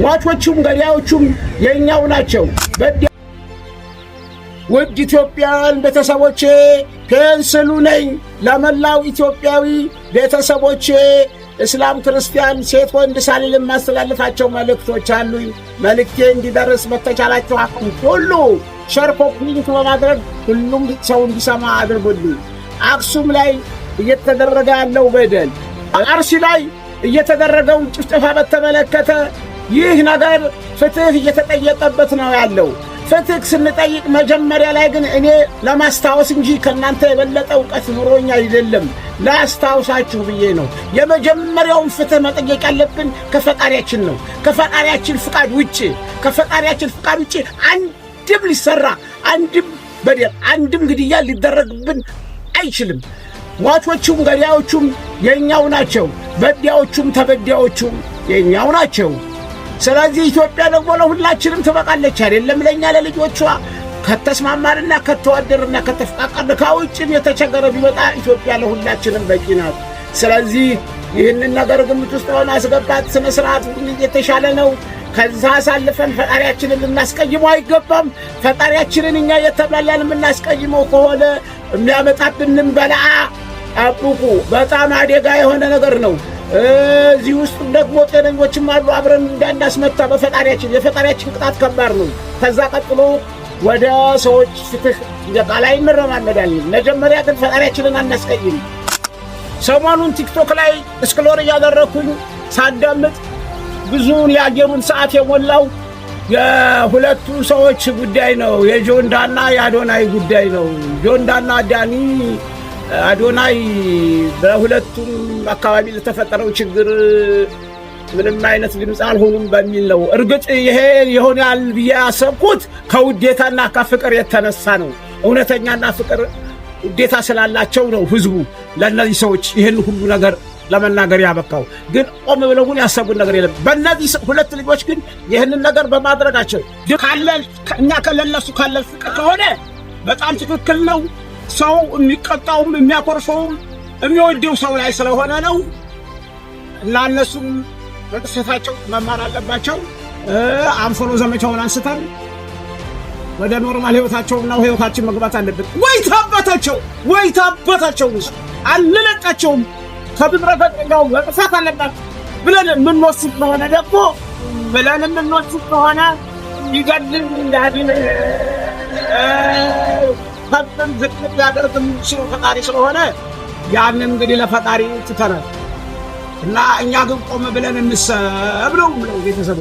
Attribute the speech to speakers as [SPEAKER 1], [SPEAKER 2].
[SPEAKER 1] ሟቾቹም ገዳዮቹም የኛው ናቸው። ውድ ኢትዮጵያውያን ቤተሰቦቼ ፔንስሉ ነኝ። ለመላው ኢትዮጵያዊ ቤተሰቦቼ እስላም ክርስቲያን ሴት ወንድ ሳልል ማስተላለፋቸው መልእክቶች አሉኝ። መልእክቴ እንዲደርስ በተቻላችሁ አቅም ሁሉ ሸር ኮፒ በማድረግ ሁሉም ሰው እንዲሰማ አድርጉልኝ። አክሱም ላይ እየተደረገ ያለው በደል፣ አርሲ ላይ እየተደረገው ጭፍጨፋ በተመለከተ ይህ ነገር ፍትህ እየተጠየቀበት ነው ያለው። ፍትህ ስንጠይቅ መጀመሪያ ላይ ግን እኔ ለማስታወስ እንጂ ከናንተ የበለጠ ዕውቀት ኑሮኛ አይደለም፣ ላስታውሳችሁ ብዬ ነው። የመጀመሪያውን ፍትህ መጠየቅ ያለብን ከፈጣሪያችን ነው። ከፈጣሪያችን ፍቃድ ውጪ አንድም ሊሰራ አንድም በደል አንድም ግድያ ሊደረግብን አይችልም። ሟቾቹም ገዳዮቹም የኛው ናቸው። በዳዮቹም ተበዳዮቹም የኛው ናቸው። ስለዚህ ኢትዮጵያ ደግሞ ለሁላችንም ትበቃለች አይደለም? ለኛ ለልጆቿ ከተስማማንና ከተዋደርና ከተፈቃቀርን ከውጭም የተቸገረ ቢመጣ ኢትዮጵያ ለሁላችንም በቂ ናት። ስለዚህ ይህንን ነገር ግምት ውስጥ በማስገባት ስነ ስርዓት የተሻለ ነው። ከዛ አሳልፈን ፈጣሪያችንን ልናስቀይመው አይገባም። ፈጣሪያችንን እኛ የተባላን የምናስቀይመው ከሆነ የሚያመጣብንን በላአ ጠብቁ። በጣም አደጋ የሆነ ነገር ነው። እዚህ ውስጥ ደግሞ ጤነኞችም አሉ። አብረን እንዳናስመታ በፈጣሪያችን የፈጣሪያችን ቅጣት ከባድ ነው። ከዛ ቀጥሎ ወደ ሰዎች ፍትህ ላይ እንረማመዳለን። መጀመሪያ ግን ፈጣሪያችንን አናስቀይም። ሰሞኑን ቲክቶክ ላይ ስክሮል እያደረኩኝ ሳዳምጥ ብዙውን የአየሩን ሰዓት የሞላው የሁለቱ ሰዎች ጉዳይ ነው። የጆንዳና የአዶናይ ጉዳይ ነው። ጆንዳና ዳኒ አዶናይ በሁለቱም አካባቢ ለተፈጠረው ችግር ምንም አይነት ድምፅ አልሆኑም በሚል ነው። እርግጥ ይሄ ይሆናል ብዬ ያሰብኩት ከውዴታና ከፍቅር የተነሳ ነው። እውነተኛና ፍቅር ውዴታ ስላላቸው ነው ህዝቡ ለእነዚህ ሰዎች ይህን ሁሉ ነገር ለመናገር ያበቃው። ግን ቆም ብለው ግን ያሰቡት ነገር የለም። በእነዚህ ሁለት ልጆች ግን ይህንን ነገር በማድረጋቸው እኛ ከለነሱ ካለን ፍቅር ከሆነ በጣም ትክክል ነው። ሰው የሚቀጣውም የሚያኮርፈውም የሚወደው ሰው ላይ ስለሆነ ነው። እና እነሱም በጥፋታቸው መማር አለባቸው። አንፎሎ ዘመቻውን አንስተን ወደ ኖርማል ህይወታቸውና ህይወታችን መግባት አለበት። ወይ ታበታቸው አንለቃቸውም። ከብድረፈጥኛው መጥፋት አለባቸው ብለን የምንወስድ ከሆነ ይገድልን እንዳድን ፈጥን ዝቅት ያደርግ የምንችለው ፈጣሪ ስለሆነ ያንን እንግዲህ ለፈጣሪ ትተናል። እና እኛ ግን ቆም ብለን እንሰብ ነው ቤተሰብ